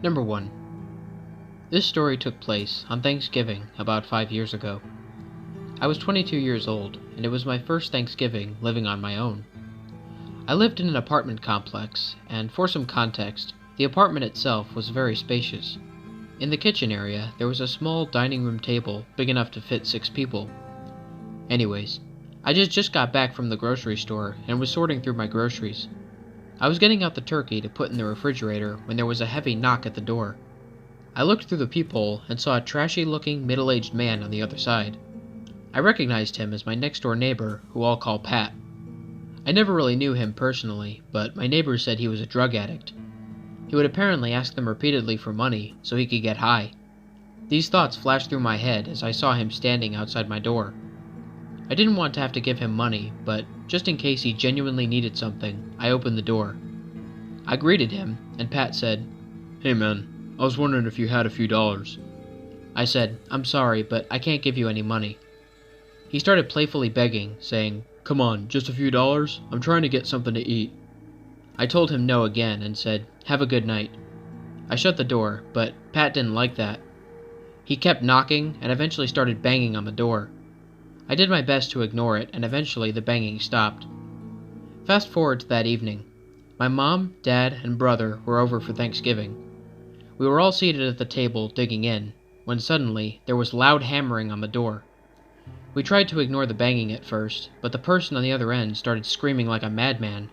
Number 1. This story took place on Thanksgiving about 5 years ago. I was 22 years old, and it was my first Thanksgiving living on my own. I lived in an apartment complex, and for some context, the apartment itself was very spacious. In the kitchen area, there was a small dining room table big enough to fit 6 people. Anyways, I just got back from the grocery store and was sorting through my groceries. I was getting out the turkey to put in the refrigerator when there was a heavy knock at the door. I looked through the peephole and saw a trashy-looking middle-aged man on the other side. I recognized him as my next-door neighbor, who I'll call Pat. I never really knew him personally, but my neighbors said he was a drug addict. He would apparently ask them repeatedly for money so he could get high. These thoughts flashed through my head as I saw him standing outside my door. I didn't want to have to give him money, but just in case he genuinely needed something, I opened the door. I greeted him, and Pat said, "Hey man, I was wondering if you had a few dollars." I said, "I'm sorry, but I can't give you any money." He started playfully begging, saying, "Come on, just a few dollars? I'm trying to get something to eat." I told him no again and said, "Have a good night." I shut the door, but Pat didn't like that. He kept knocking and eventually started banging on the door. I did my best to ignore it, and eventually the banging stopped. Fast forward to that evening. My mom, dad, and brother were over for Thanksgiving. We were all seated at the table digging in, when suddenly there was loud hammering on the door. We tried to ignore the banging at first, but the person on the other end started screaming like a madman.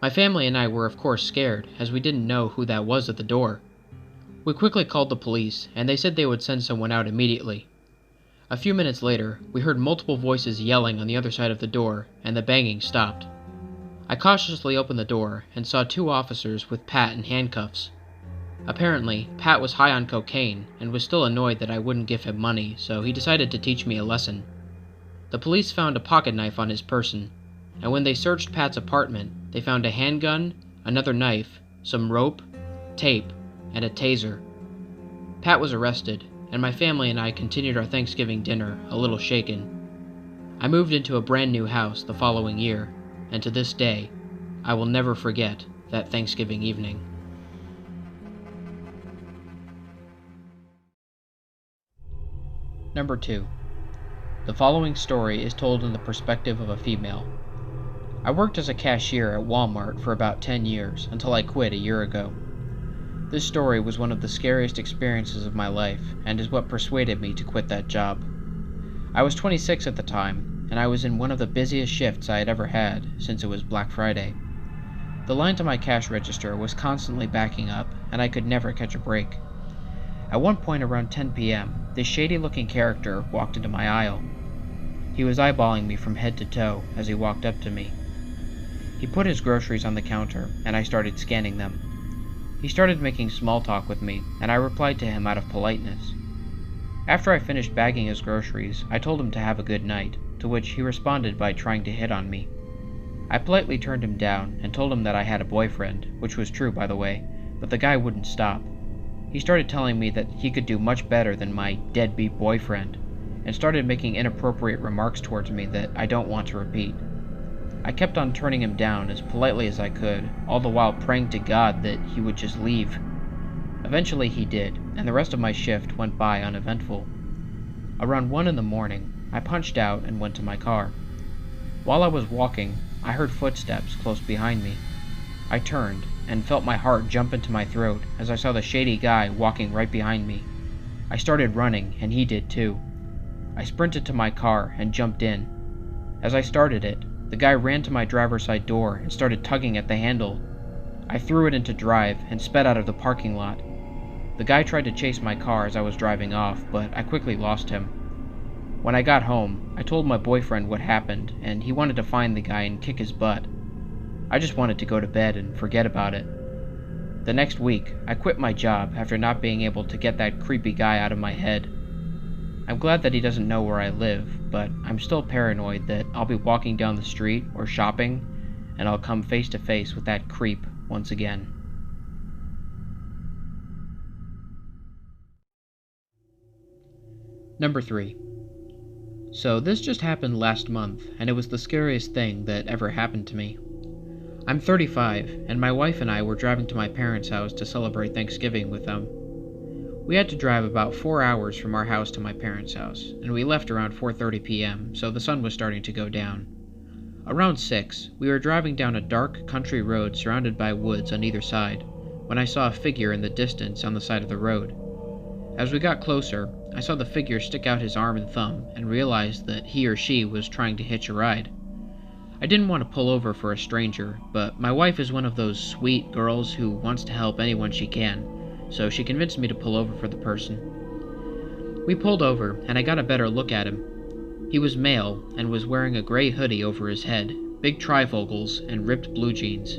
My family and I were of course scared, as we didn't know who that was at the door. We quickly called the police, and they said they would send someone out immediately. A few minutes later, we heard multiple voices yelling on the other side of the door, and the banging stopped. I cautiously opened the door and saw 2 officers with Pat in handcuffs. Apparently, Pat was high on cocaine and was still annoyed that I wouldn't give him money, so he decided to teach me a lesson. The police found a pocket knife on his person, and when they searched Pat's apartment, they found a handgun, another knife, some rope, tape, and a taser. Pat was arrested, and my family and I continued our Thanksgiving dinner, a little shaken. I moved into a brand new house the following year, and to this day, I will never forget that Thanksgiving evening. Number 2. The following story is told in the perspective of a female. I worked as a cashier at Walmart for about 10 years until I quit a year ago. This story was one of the scariest experiences of my life and is what persuaded me to quit that job. I was 26 at the time, and I was in one of the busiest shifts I had ever had since it was Black Friday. The line to my cash register was constantly backing up, and I could never catch a break. At one point around 10 p.m., this shady-looking character walked into my aisle. He was eyeballing me from head to toe as he walked up to me. He put his groceries on the counter, and I started scanning them. He started making small talk with me, and I replied to him out of politeness. After I finished bagging his groceries, I told him to have a good night, to which he responded by trying to hit on me. I politely turned him down and told him that I had a boyfriend, which was true by the way, but the guy wouldn't stop. He started telling me that he could do much better than my deadbeat boyfriend, and started making inappropriate remarks towards me that I don't want to repeat. I kept on turning him down as politely as I could, all the while praying to God that he would just leave. Eventually he did, and the rest of my shift went by uneventful. Around 1 in the morning, I punched out and went to my car. While I was walking, I heard footsteps close behind me. I turned and felt my heart jump into my throat as I saw the shady guy walking right behind me. I started running, and he did too. I sprinted to my car and jumped in. As I started it, the guy ran to my driver's side door and started tugging at the handle. I threw it into drive and sped out of the parking lot. The guy tried to chase my car as I was driving off, but I quickly lost him. When I got home, I told my boyfriend what happened, and he wanted to find the guy and kick his butt. I just wanted to go to bed and forget about it. The next week, I quit my job after not being able to get that creepy guy out of my head. I'm glad that he doesn't know where I live, but I'm still paranoid that I'll be walking down the street or shopping, and I'll come face to face with that creep once again. Number 3. So this just happened last month, and it was the scariest thing that ever happened to me. I'm 35, and my wife and I were driving to my parents' house to celebrate Thanksgiving with them. We had to drive about 4 hours from our house to my parents' house, and we left around 4:30 p.m., so the sun was starting to go down. Around 6, we were driving down a dark country road surrounded by woods on either side, when I saw a figure in the distance on the side of the road. As we got closer, I saw the figure stick out his arm and thumb and realized that he or she was trying to hitch a ride. I didn't want to pull over for a stranger, but my wife is one of those sweet girls who wants to help anyone she can, so she convinced me to pull over for the person. We pulled over, and I got a better look at him. He was male and was wearing a gray hoodie over his head, big trifocals, and ripped blue jeans.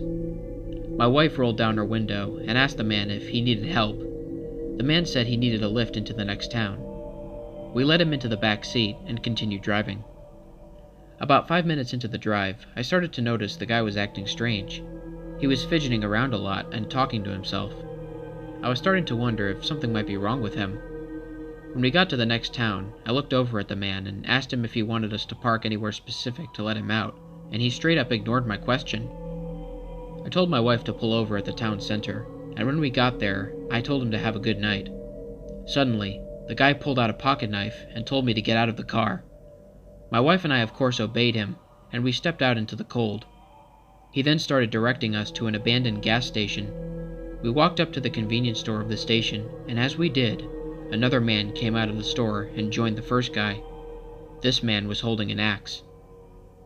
My wife rolled down her window and asked the man if he needed help. The man said he needed a lift into the next town. We let him into the back seat and continued driving. About 5 minutes into the drive, I started to notice the guy was acting strange. He was fidgeting around a lot and talking to himself. I was starting to wonder if something might be wrong with him. When we got to the next town, I looked over at the man and asked him if he wanted us to park anywhere specific to let him out, and he straight up ignored my question. I told my wife to pull over at the town center, and when we got there, I told him to have a good night. Suddenly, the guy pulled out a pocket knife and told me to get out of the car. My wife and I of course obeyed him, and we stepped out into the cold. He then started directing us to an abandoned gas station. We walked up to the convenience store of the station, and as we did, another man came out of the store and joined the first guy. This man was holding an axe.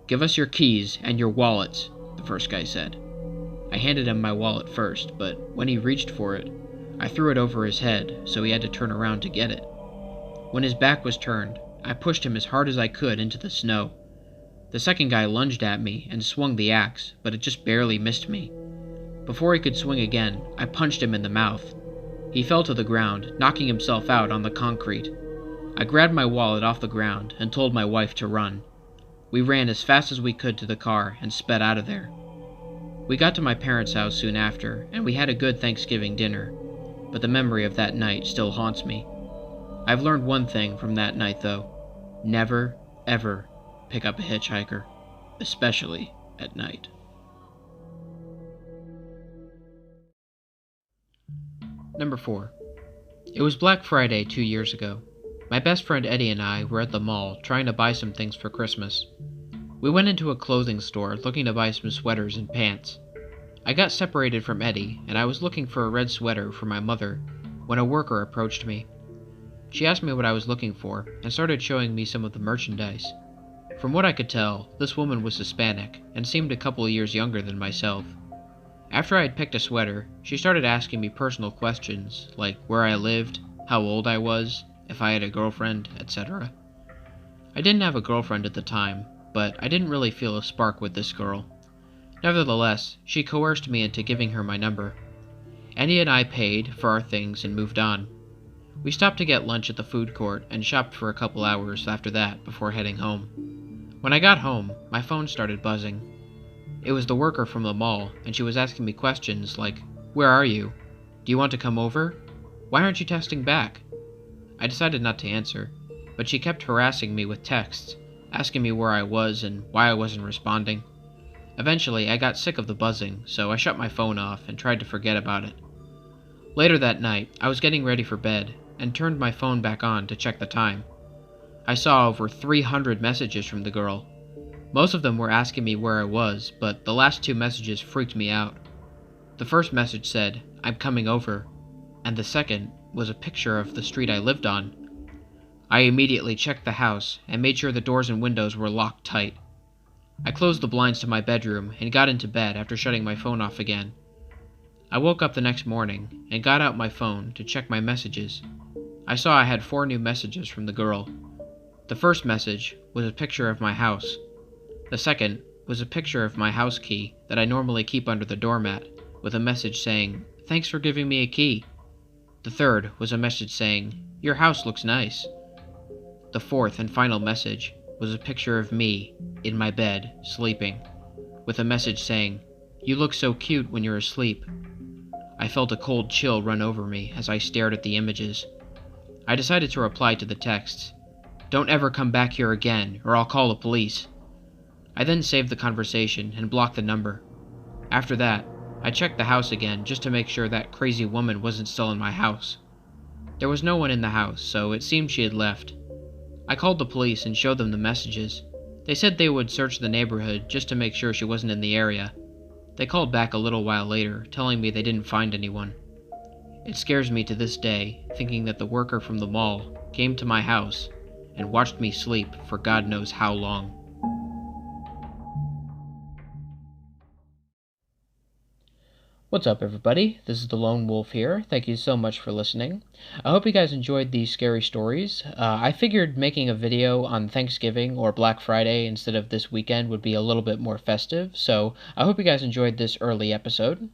"Give us your keys and your wallets," the first guy said. I handed him my wallet first, but when he reached for it, I threw it over his head, so he had to turn around to get it. When his back was turned, I pushed him as hard as I could into the snow. The second guy lunged at me and swung the axe, but it just barely missed me. Before he could swing again, I punched him in the mouth. He fell to the ground, knocking himself out on the concrete. I grabbed my wallet off the ground and told my wife to run. We ran as fast as we could to the car and sped out of there. We got to my parents' house soon after, and we had a good Thanksgiving dinner, but the memory of that night still haunts me. I've learned one thing from that night, though. Never, ever pick up a hitchhiker, especially at night. Number 4. It was Black Friday 2 years ago. My best friend Eddie and I were at the mall trying to buy some things for Christmas. We went into a clothing store looking to buy some sweaters and pants. I got separated from Eddie, and I was looking for a red sweater for my mother when a worker approached me. She asked me what I was looking for and started showing me some of the merchandise. From what I could tell, this woman was Hispanic and seemed a couple of years younger than myself. After I had picked a sweater, she started asking me personal questions like where I lived, how old I was, if I had a girlfriend, etc. I didn't have a girlfriend at the time, but I didn't really feel a spark with this girl. Nevertheless, she coerced me into giving her my number. Annie and I paid for our things and moved on. We stopped to get lunch at the food court and shopped for a couple hours after that before heading home. When I got home, my phone started buzzing. It was the worker from the mall, and she was asking me questions like, "Where are you? Do you want to come over? Why aren't you texting back?" I decided not to answer, but she kept harassing me with texts, asking me where I was and why I wasn't responding. Eventually, I got sick of the buzzing, so I shut my phone off and tried to forget about it. Later that night, I was getting ready for bed and turned my phone back on to check the time. I saw over 300 messages from the girl. Most of them were asking me where I was, but the last 2 messages freaked me out. The first message said, "I'm coming over," and the second was a picture of the street I lived on. I immediately checked the house and made sure the doors and windows were locked tight. I closed the blinds to my bedroom and got into bed after shutting my phone off again. I woke up the next morning and got out my phone to check my messages. I saw I had 4 new messages from the girl. The first message was a picture of my house. The second was a picture of my house key that I normally keep under the doormat, with a message saying, "Thanks for giving me a key." The third was a message saying, "Your house looks nice." The fourth and final message was a picture of me, in my bed, sleeping, with a message saying, "You look so cute when you're asleep." I felt a cold chill run over me as I stared at the images. I decided to reply to the texts. "Don't ever come back here again, or I'll call the police." I then saved the conversation and blocked the number. After that, I checked the house again just to make sure that crazy woman wasn't still in my house. There was no one in the house, so it seemed she had left. I called the police and showed them the messages. They said they would search the neighborhood just to make sure she wasn't in the area. They called back a little while later, telling me they didn't find anyone. It scares me to this day, thinking that the worker from the mall came to my house and watched me sleep for God knows how long. What's up, everybody? This is the Lone Wolf here. Thank you so much for listening. I hope you guys enjoyed these scary stories. I figured making a video on Thanksgiving or Black Friday instead of this weekend would be a little bit more festive, so I hope you guys enjoyed this early episode.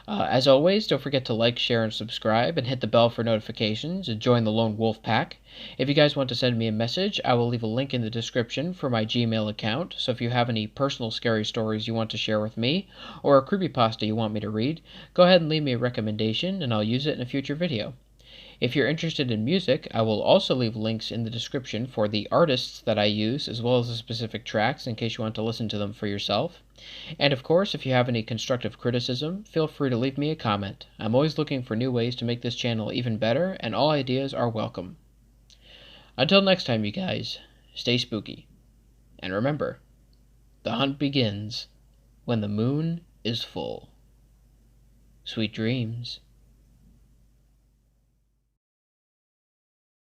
As always, don't forget to like, share, and subscribe, and hit the bell for notifications, and join the Lone Wolf Pack. If you guys want to send me a message, I will leave a link in the description for my Gmail account, so if you have any personal scary stories you want to share with me, or a creepypasta you want me to read, go ahead and leave me a recommendation, and I'll use it in a future video. If you're interested in music, I will also leave links in the description for the artists that I use, as well as the specific tracks, in case you want to listen to them for yourself. And of course, if you have any constructive criticism, feel free to leave me a comment. I'm always looking for new ways to make this channel even better, and all ideas are welcome. Until next time, you guys, stay spooky. And remember, the hunt begins when the moon is full. Sweet dreams.